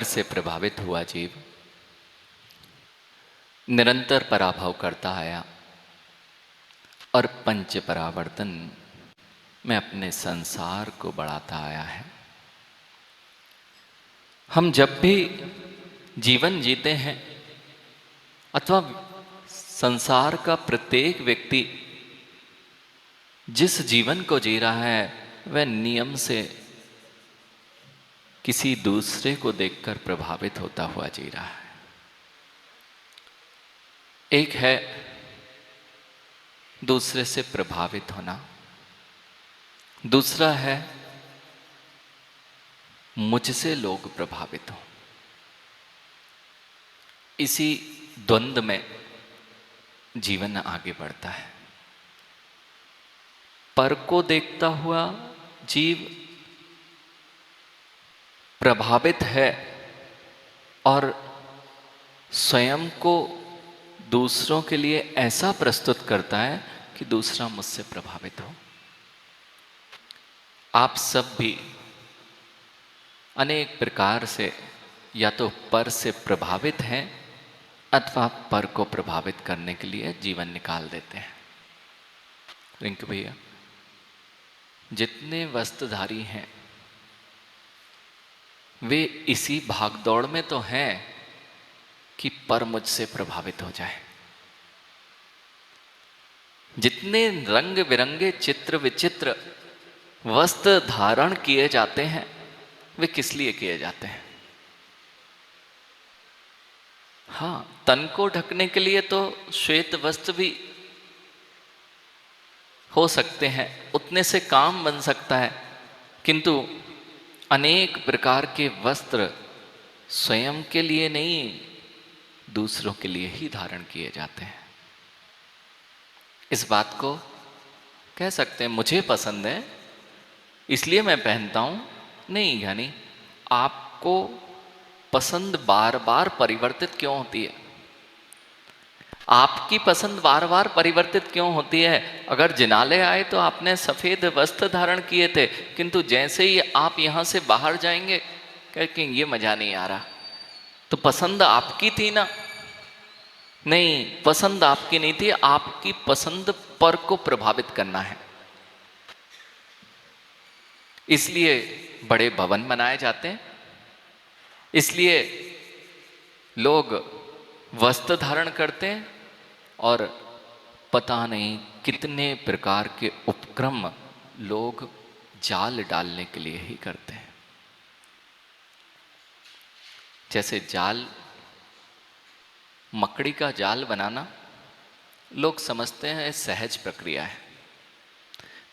पर से प्रभावित हुआ जीव निरंतर पराभव करता आया और पंच परावर्तन में अपने संसार को बढ़ाता आया है। हम जब भी जीवन जीते हैं अथवा संसार का प्रत्येक व्यक्ति जिस जीवन को जी रहा है वह नियम से किसी दूसरे को देखकर प्रभावित होता हुआ जी रहा है। एक है दूसरे से प्रभावित होना, दूसरा है मुझसे लोग प्रभावित हो। इसी द्वंद्व में जीवन आगे बढ़ता है। पर को देखता हुआ जीव प्रभावित है और स्वयं को दूसरों के लिए ऐसा प्रस्तुत करता है कि दूसरा मुझसे प्रभावित हो। आप सब भी अनेक प्रकार से या तो पर से प्रभावित हैं अथवा पर को प्रभावित करने के लिए जीवन निकाल देते हैं। रिंकू भैया, जितने वस्त्रधारी हैं वे इसी भागदौड़ में तो हैं कि पर मुझसे प्रभावित हो जाए। जितने रंग बिरंगे चित्र विचित्र वस्त्र धारण किए जाते हैं वे किस लिए किए जाते हैं? हाँ, तन को ढकने के लिए तो श्वेत वस्त्र भी हो सकते हैं, उतने से काम बन सकता है, किंतु अनेक प्रकार के वस्त्र स्वयं के लिए नहीं दूसरों के लिए ही धारण किए जाते हैं। इस बात को कह सकते हैं मुझे पसंद है इसलिए मैं पहनता हूं, नहीं यानी आपको पसंद बार बार परिवर्तित क्यों होती है? आपकी पसंद बार बार परिवर्तित क्यों होती है? अगर जिनालय आए तो आपने सफेद वस्त्र धारण किए थे, किंतु जैसे ही आप यहां से बाहर जाएंगे कहेंगे ये मजा नहीं आ रहा। तो पसंद आपकी थी ना? नहीं, पसंद आपकी नहीं थी, आपकी पसंद पर को प्रभावित करना है। इसलिए बड़े भवन बनाए जाते हैं, इसलिए लोग वस्त्र धारण करते हैं और पता नहीं कितने प्रकार के उपक्रम लोग जाल डालने के लिए ही करते हैं। जैसे जाल, मकड़ी का जाल बनाना लोग समझते हैं सहज प्रक्रिया है।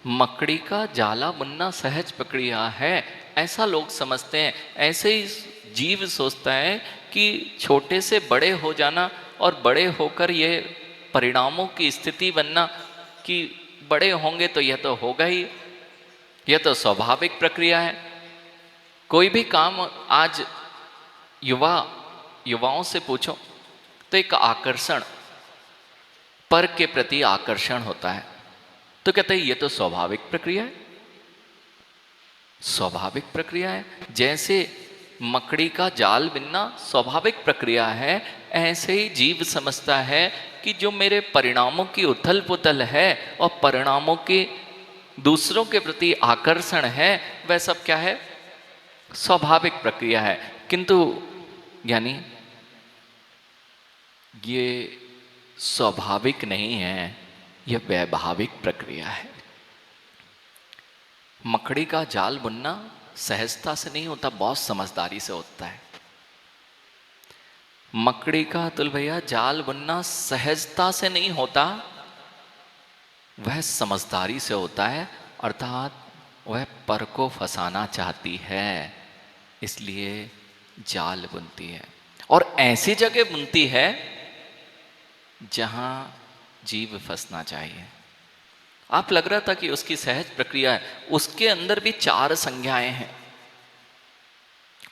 मकड़ी का जाला बुनना सहज प्रक्रिया है ऐसा लोग समझते हैं। ऐसे ही जीव सोचता है कि छोटे से बड़े हो जाना और बड़े होकर ये परिणामों की स्थिति बनना कि बड़े होंगे तो यह तो होगा ही, यह तो स्वाभाविक प्रक्रिया है। कोई भी काम आज युवाओं से पूछो तो एक आकर्षण, पर के प्रति आकर्षण होता है, तो कहते हैं ये तो स्वाभाविक प्रक्रिया है। स्वाभाविक प्रक्रिया है। जैसे मकड़ी का जाल बिनना स्वाभाविक प्रक्रिया है, ऐसे ही जीव समझता है कि जो मेरे परिणामों की उथल पुथल है और परिणामों के दूसरों के प्रति आकर्षण है, वह सब क्या है? स्वाभाविक प्रक्रिया है। किंतु यानी ये स्वाभाविक नहीं है, यह वैभाविक प्रक्रिया है। मकड़ी का जाल बुनना सहजता से नहीं होता, बहुत समझदारी से होता है। मकड़ी का, अतुल भैया, जाल बुनना सहजता से नहीं होता, वह समझदारी से होता है। अर्थात वह पर को फंसाना चाहती है, इसलिए जाल बुनती है। और ऐसी जगह बुनती है जहां जीव फंसना चाहिए। आप लग रहा था कि उसकी सहज प्रक्रिया है, उसके अंदर भी 4 संज्ञाएं हैं,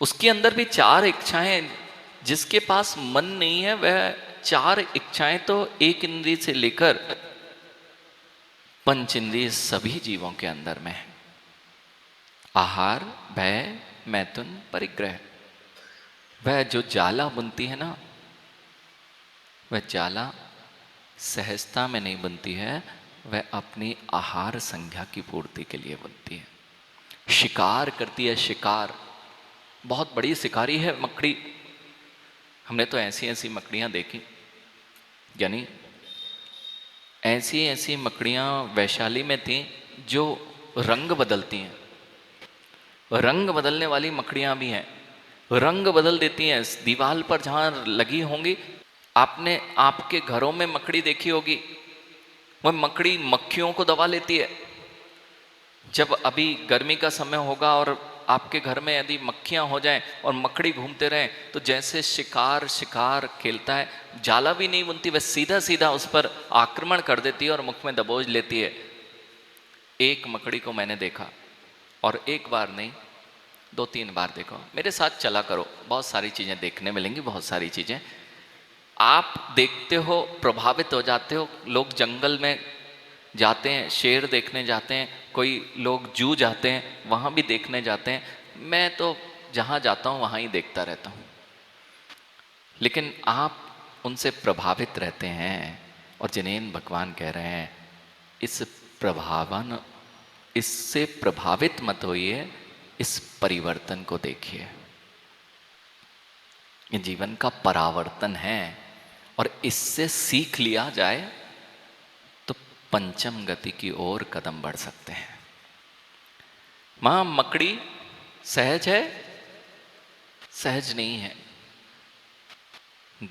उसके अंदर भी 4 इच्छाएं। जिसके पास मन नहीं है वह 4 इच्छाएं तो एक इंद्रिय से लेकर 5 इंद्रिय सभी जीवों के अंदर में है। आहार, भय, मैथुन, परिग्रह। वह जो जाला बुनती है ना, वह जाला सहजता में नहीं बुनती है, वह अपनी आहार संज्ञा की पूर्ति के लिए बुनती है। शिकार करती है, शिकार। बहुत बड़ी शिकारी है मकड़ी। हमने तो ऐसी ऐसी मकड़ियाँ देखी, यानी ऐसी ऐसी मकड़ियाँ वैशाली में थीं जो रंग बदलती हैं। रंग बदलने वाली मकड़ियाँ भी हैं, रंग बदल देती हैं। दीवार पर जहाँ लगी होंगी, आपने आपके घरों में मकड़ी देखी होगी, वह मकड़ी मक्खियों को दबा लेती है। जब अभी गर्मी का समय होगा और आपके घर में यदि मक्खियां हो जाएं और मकड़ी घूमते रहें, तो जैसे शिकार शिकार खेलता है, जाला भी नहीं बुनती, वह सीधा सीधा उस पर आक्रमण कर देती है और मुख में दबोच लेती है। एक मकड़ी को मैंने देखा, और एक बार नहीं, 2-3 बार देखो। मेरे साथ चला करो, बहुत सारी चीज़ें देखने मिलेंगी, बहुत सारी चीज़ें आप देखते हो, प्रभावित हो जाते हो। लोग जंगल में जाते हैं, शेर देखने जाते हैं, कोई लोग जू जाते हैं, वहाँ भी देखने जाते हैं। मैं तो जहाँ जाता हूँ वहाँ ही देखता रहता हूँ। लेकिन आप उनसे प्रभावित रहते हैं, और जिनेन भगवान कह रहे हैं, इस प्रभावन इससे प्रभावित मत होइए, इस परिवर्तन को देखिए। ये जीवन का परावर्तन है, और इससे सीख लिया जाए तो पंचम गति की ओर कदम बढ़ सकते हैं। मां मकड़ी सहज है? सहज नहीं है।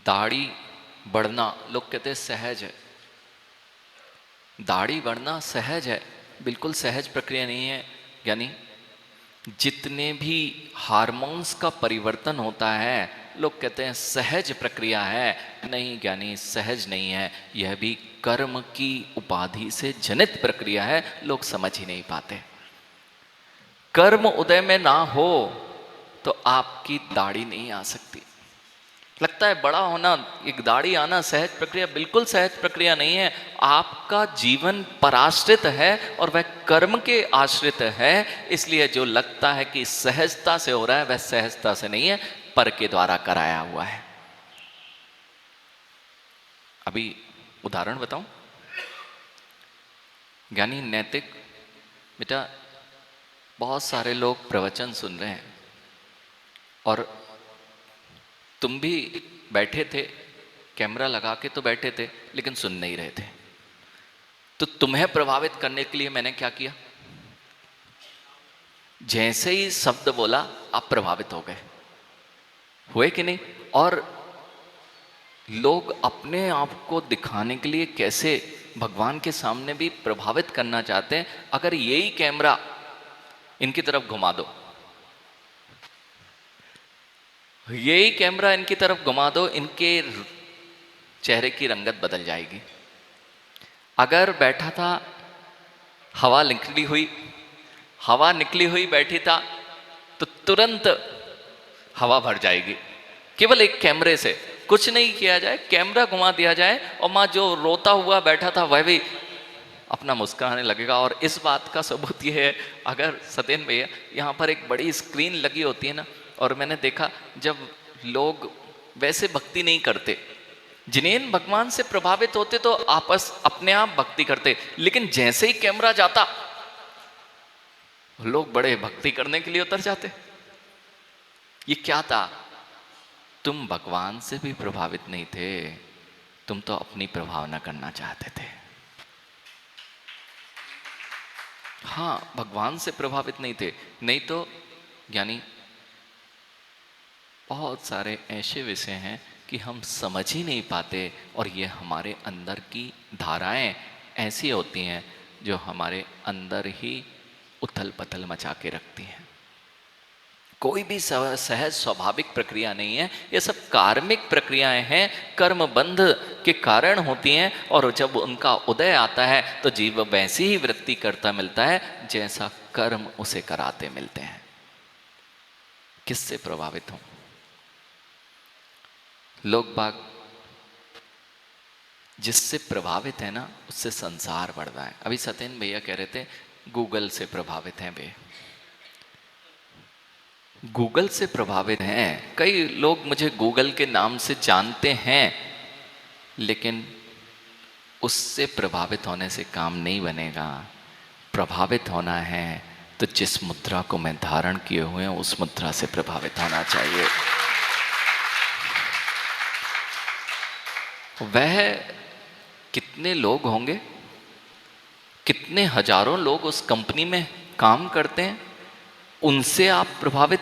दाढ़ी बढ़ना लोग कहते हैं सहज है। दाढ़ी बढ़ना सहज है? बिल्कुल सहज प्रक्रिया नहीं है। यानी जितने भी हार्मोन्स का परिवर्तन होता है, लोग कहते हैं सहज प्रक्रिया है। नहीं ज्ञानी, सहज नहीं है, यह भी कर्म की उपाधि से जनित प्रक्रिया है। लोग समझ ही नहीं पाते। कर्म उदय में ना हो तो आपकी दाढ़ी नहीं आ सकती। लगता है बड़ा होना, एक दाढ़ी आना सहज प्रक्रिया, बिल्कुल सहज प्रक्रिया नहीं है। आपका जीवन पराश्रित है और वह कर्म के आश्रित है। इसलिए जो लगता है कि सहजता से हो रहा है, वह सहजता से नहीं है, पर के द्वारा कराया हुआ है। अभी उदाहरण बताऊं, ज्ञानी नैतिक बेटा, बहुत सारे लोग प्रवचन सुन रहे हैं और तुम भी बैठे थे, कैमरा लगा के तो बैठे थे, लेकिन सुन नहीं रहे थे। तो तुम्हें प्रभावित करने के लिए मैंने क्या किया? जैसे ही शब्द बोला, आप प्रभावित हो गए। हुए कि नहीं? और लोग अपने आप को दिखाने के लिए कैसे भगवान के सामने भी प्रभावित करना चाहते हैं। अगर यही कैमरा इनकी तरफ घुमा दो, यही कैमरा इनकी तरफ घुमा दो, इनके चेहरे की रंगत बदल जाएगी। अगर बैठा था, हवा निकली हुई बैठी था, तो तुरंत हवा भर जाएगी। केवल एक कैमरे से कुछ नहीं किया जाए, कैमरा घुमा दिया जाए, और माँ जो रोता हुआ बैठा था वह भी अपना मुस्कुराने लगेगा। और इस बात का सबूत यह है, अगर सत्येन भैया यहाँ पर एक बड़ी स्क्रीन लगी होती है ना, और मैंने देखा जब लोग वैसे भक्ति नहीं करते, जिनेन भगवान से प्रभावित होते तो आपस अपने आप भक्ति करते, लेकिन जैसे ही कैमरा जाता, लोग बड़े भक्ति करने के लिए उतर जाते। ये क्या था? तुम भगवान से भी प्रभावित नहीं थे, तुम तो अपनी प्रभावना करना चाहते थे। हाँ, भगवान से प्रभावित नहीं थे, नहीं तो यानी बहुत सारे ऐसे विषय हैं कि हम समझ ही नहीं पाते, और ये हमारे अंदर की धाराएं ऐसी होती हैं जो हमारे अंदर ही उथल पथल मचा के रखती हैं। कोई भी सहज स्वाभाविक प्रक्रिया नहीं है, ये सब कार्मिक प्रक्रियाएं हैं, कर्म बंध के कारण होती हैं। और जब उनका उदय आता है तो जीव वैसी ही वृत्ति करता मिलता है जैसा कर्म उसे कराते मिलते हैं। किससे प्रभावित हों? लोग बाग जिससे प्रभावित है ना, उससे संसार बढ़ रहा है। अभी सत्येन भैया कह रहे थे गूगल से प्रभावित हैं वे। गूगल से प्रभावित हैं। कई लोग मुझे गूगल के नाम से जानते हैं, लेकिन उससे प्रभावित होने से काम नहीं बनेगा। प्रभावित होना है तो जिस मुद्रा को मैं धारण किए हुए हैं उस मुद्रा से प्रभावित होना चाहिए। वह कितने लोग होंगे, कितने हजारों लोग उस कंपनी में काम करते हैं, उनसे आप प्रभावित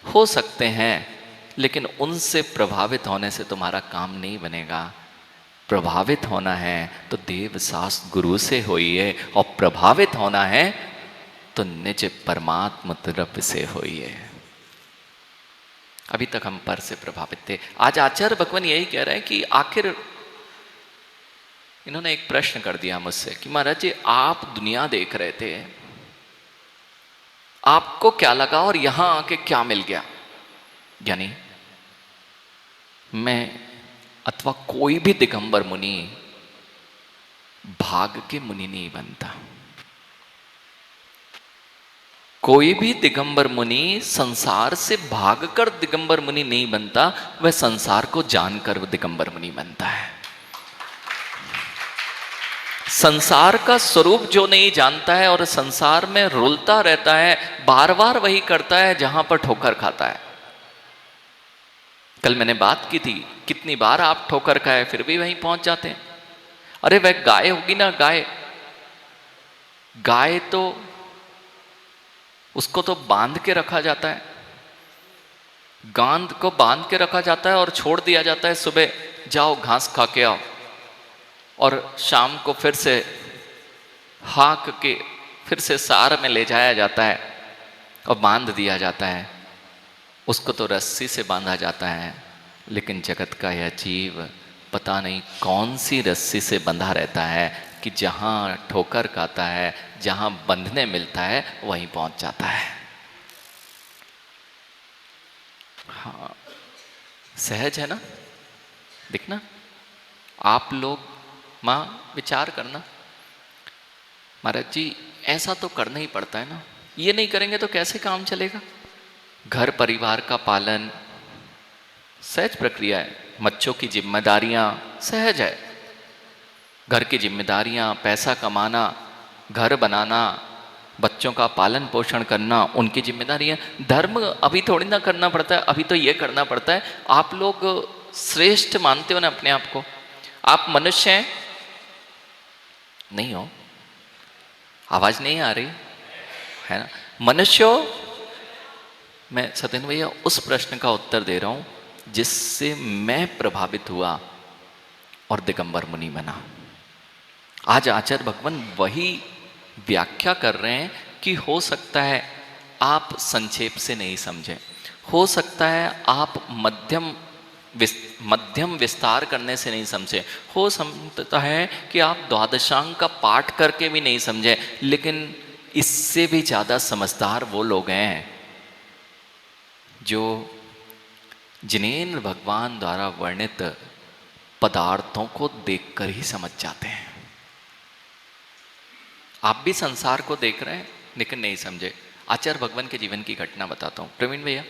हो सकते हैं, लेकिन उनसे प्रभावित होने से तुम्हारा काम नहीं बनेगा। प्रभावित होना है तो देव शास्त्र गुरु से होइए, और प्रभावित होना है तो निज परमात्म द्रव्य से होइए। अभी तक हम पर से प्रभावित थे। आज आचार्य भगवान यही कह रहे हैं कि आखिर इन्होंने एक प्रश्न कर दिया मुझसे कि महाराज जी, आप दुनिया देख रहे थे, आपको क्या लगा और यहां आके क्या मिल गया? यानी मैं अथवा कोई भी दिगंबर मुनि भाग के मुनि नहीं बनता। कोई भी दिगंबर मुनि संसार से भागकर दिगंबर मुनि नहीं बनता, वह संसार को जानकर दिगंबर मुनि बनता है। संसार का स्वरूप जो नहीं जानता है और संसार में रुलता रहता है, बार बार वही करता है जहां पर ठोकर खाता है। कल मैंने बात की थी, कितनी बार आप ठोकर खाए फिर भी वहीं पहुंच जाते हैं। अरे वह गाय होगी ना, गाय तो उसको तो बांध के रखा जाता है, गांध को बांध के रखा जाता है और छोड़ दिया जाता है, सुबह जाओ घास खा के आओ, और शाम को फिर से हाक के फिर से सार में ले जाया जाता है और बांध दिया जाता है। उसको तो रस्सी से बांधा जाता है, लेकिन जगत का यह जीव पता नहीं कौन सी रस्सी से बंधा रहता है कि जहां ठोकर खाता है, जहां बंधने मिलता है वहीं पहुंच जाता है। हाँ, सहज है ना? दिखना, आप लोग मां विचार करना, महाराज जी ऐसा तो करना ही पड़ता है ना, ये नहीं करेंगे तो कैसे काम चलेगा? घर परिवार का पालन सहज प्रक्रिया है, बच्चों की जिम्मेदारियां सहज है, घर की जिम्मेदारियां, पैसा कमाना, घर बनाना, बच्चों का पालन पोषण करना, उनकी जिम्मेदारियां। धर्म अभी थोड़ी ना करना पड़ता है, अभी तो ये करना पड़ता है। आप लोग श्रेष्ठ मानते हो ना अपने आप को? आप मनुष्य हैं? नहीं हो? आवाज नहीं आ रही है ना? मनुष्य हो? मैं सत्येंद्र भैया उस प्रश्न का उत्तर दे रहा हूं जिससे मैं प्रभावित हुआ और दिगंबर मुनि बना। आज आचार्य भगवान वही व्याख्या कर रहे हैं कि हो सकता है आप संक्षेप से नहीं समझे, हो सकता है आप मध्यम विस्तार करने से नहीं समझे, हो सकता है कि आप द्वादशांग का पाठ करके भी नहीं समझे, लेकिन इससे भी ज़्यादा समझदार वो लोग हैं जो जिनेन्द्र भगवान द्वारा वर्णित पदार्थों को देखकर ही समझ जाते हैं। आप भी संसार को देख रहे हैं लेकिन नहीं समझे। आचार्य भगवान के जीवन की घटना बताता हूं प्रवीण भैया।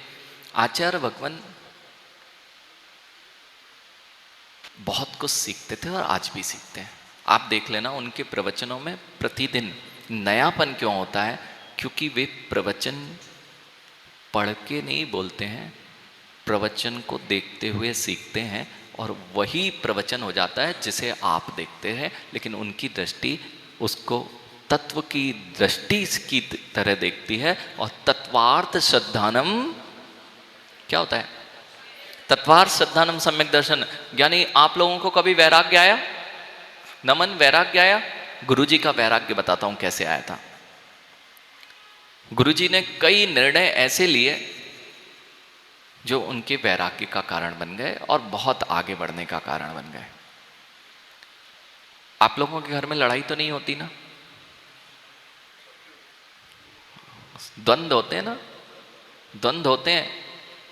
आचार्य भगवान बहुत कुछ सीखते थे और आज भी सीखते हैं। आप देख लेना उनके प्रवचनों में प्रतिदिन नयापन क्यों होता है? क्योंकि वे प्रवचन पढ़ के नहीं बोलते हैं, प्रवचन को देखते हुए सीखते हैं, और वही प्रवचन हो जाता है जिसे आप देखते हैं, लेकिन उनकी दृष्टि उसको तत्व की दृष्टि की तरह देखती है। और तत्वार्थ श्रद्धानम क्या होता है? तत्वार्थ श्रद्धानम सम्यक दर्शन। यानी आप लोगों को कभी वैराग्य आया? नमन, वैराग्य आया? गुरुजी का वैराग्य बताता हूं कैसे आया था। गुरुजी ने कई निर्णय ऐसे लिए जो उनके वैराग्य का कारण बन गए और बहुत आगे बढ़ने का कारण बन गए। आप लोगों के घर में लड़ाई तो नहीं होती ना? द्वंद्व होते हैं ना? द्वंद्व होते हैं,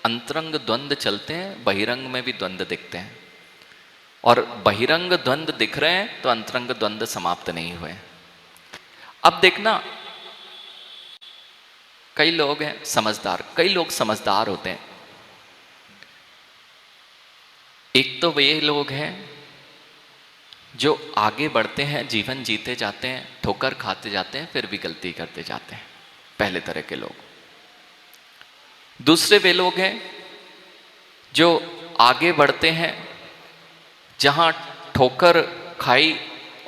अंतरंग द्वंद्व चलते हैं, बहिरंग में भी द्वंद्व दिखते हैं। और बहिरंग द्वंद्व दिख रहे हैं तो अंतरंग द्वंद्व समाप्त नहीं हुए। अब देखना, कई लोग हैं समझदार, कई लोग समझदार होते हैं। एक तो वे लोग हैं जो आगे बढ़ते हैं, जीवन जीते जाते हैं, ठोकर खाते जाते हैं, फिर भी गलती करते जाते हैं, पहले तरह के लोग। दूसरे वे लोग हैं जो आगे बढ़ते हैं, जहां ठोकर खाई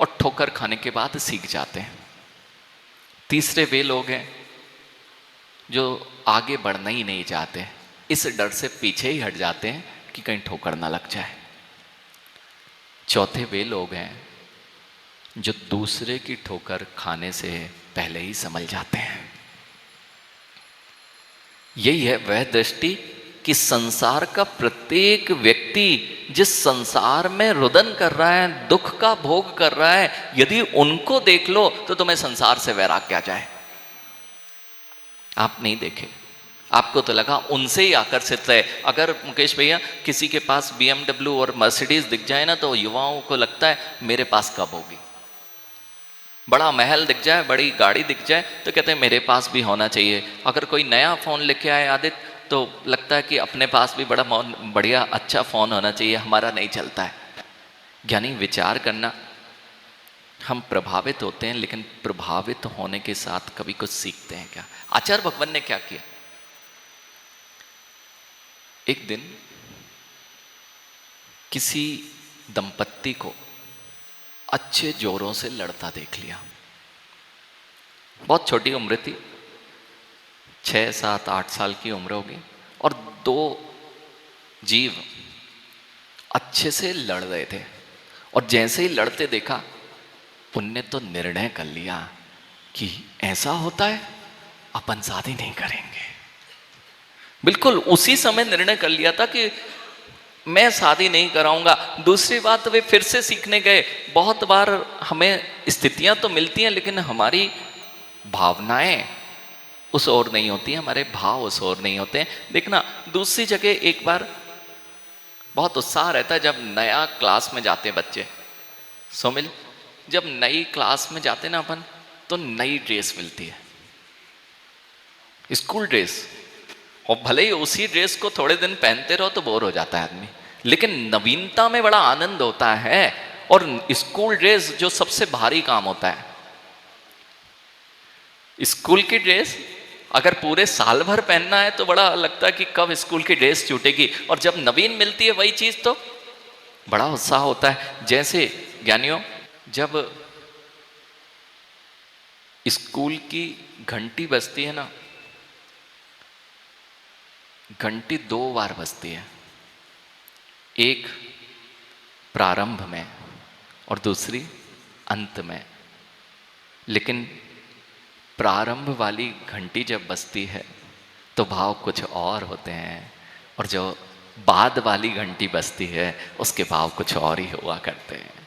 और ठोकर खाने के बाद सीख जाते हैं। तीसरे वे लोग हैं जो आगे बढ़ना ही नहीं चाहते, इस डर से पीछे ही हट जाते हैं कि कहीं ठोकर ना लग जाए। चौथे वे लोग हैं जो दूसरे की ठोकर खाने से पहले ही संभल जाते हैं। यही है वह दृष्टि कि संसार का प्रत्येक व्यक्ति जिस संसार में रुदन कर रहा है, दुख का भोग कर रहा है, यदि उनको देख लो तो तुम्हें संसार से वैराग्य आ जाए। आप नहीं देखे, आपको तो लगा उनसे ही आकर्षित है। अगर मुकेश भैया किसी के पास BMW और मर्सिडीज दिख जाए ना, तो युवाओं को लगता है मेरे पास कब होगी। बड़ा महल दिख जाए, बड़ी गाड़ी दिख जाए, तो कहते हैं मेरे पास भी होना चाहिए। अगर कोई नया फ़ोन लेके आए आदित्य, तो लगता है कि अपने पास भी बड़ा बढ़िया अच्छा फ़ोन होना चाहिए, हमारा नहीं चलता है। यानी विचार करना, हम प्रभावित होते हैं, लेकिन प्रभावित होने के साथ कभी कुछ सीखते हैं क्या? आचार्य भगवान ने क्या किया? एक दिन किसी दंपत्ति को अच्छे जोरों से लड़ता देख लिया। बहुत छोटी उम्र थी, 6, 7, 8 साल की उम्र होगी, और दो जीव अच्छे से लड़ रहे थे। और जैसे ही लड़ते देखा, उनने तो निर्णय कर लिया कि ऐसा होता है, अपन शादी नहीं करेंगे। बिल्कुल उसी समय निर्णय कर लिया था कि मैं शादी नहीं कराऊंगा। दूसरी बात, वे फिर से सीखने गए। बहुत बार हमें स्थितियां तो मिलती हैं, लेकिन हमारी भावनाएं उस ओर नहीं होती हैं, हमारे भाव उस ओर नहीं होते हैं। देखना, दूसरी जगह एक बार बहुत उत्साह रहता है जब नया क्लास में जाते हैं बच्चे। सोमिल, जब नई क्लास में जाते ना अपन, तो नई ड्रेस मिलती है, स्कूल ड्रेस, और भले ही उसी ड्रेस को थोड़े दिन पहनते रहो तो बोर हो जाता है आदमी, लेकिन नवीनता में बड़ा आनंद होता है। और स्कूल ड्रेस जो सबसे भारी काम होता है, स्कूल की ड्रेस अगर पूरे साल भर पहनना है तो बड़ा लगता है कि कब स्कूल की ड्रेस छूटेगी, और जब नवीन मिलती है वही चीज तो बड़ा उत्साह होता है। जैसे ज्ञानियों, जब स्कूल की घंटी बजती है ना, घंटी 2 बार बजती है, एक प्रारंभ में और दूसरी अंत में। लेकिन प्रारंभ वाली घंटी जब बजती है तो भाव कुछ और होते हैं, और जो बाद वाली घंटी बजती है उसके भाव कुछ और ही हुआ करते हैं।